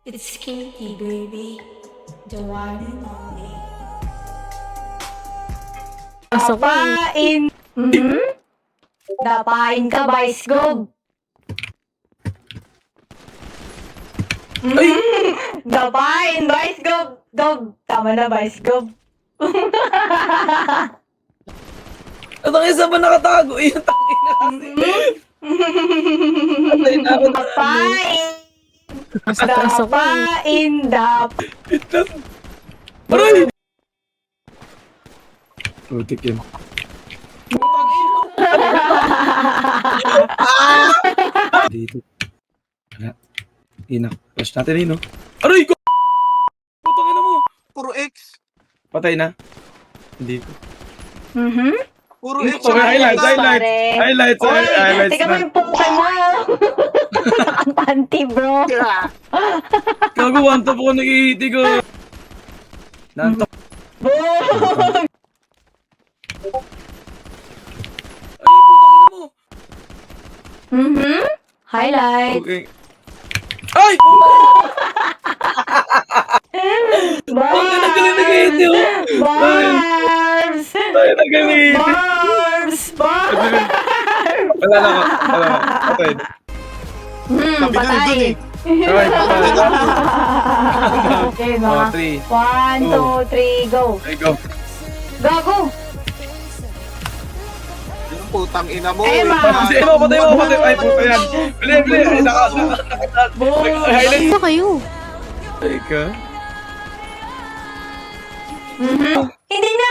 It's kinky, baby. The one and only. Dapain. Dapain ka, Vice Gob. Dapain, Vice Gob. Tama na, Vice Gob. Ano ang isa ba nakatago? Yung tangin na kasi. Patay na ako na. Dapain. Dapain. Aray! Putik yun. Dito. Wala. Inak. Flash natin eh, no? Aray ko! Putang ina mo! Puro X. Patay na. Hindi ko. Puro X. Okay, highlights. Highlights Tika mo na. yung puke mo. Nakapanty, bro. Gago, one top ako nag-iiti ko. Nantok. Boom! Ay, putang ina mo! Highlight. Okay. Ay! Ang nagaling nag-iiti, oh! Barbs! Ay, nagaling! Barbs! Barbs! Wala na ako. Patay. Sabi na Patay. dun eh. Ay, patay. Okay, Oh, mga. 3. 1, 2, 3, go. Ay, go. Gago! Yung putang ina mo. Ay, ma. Patay mo. Ay, puta yan. Bili. Ay, highlight. Ano kayo? Ay, ka. Hindi na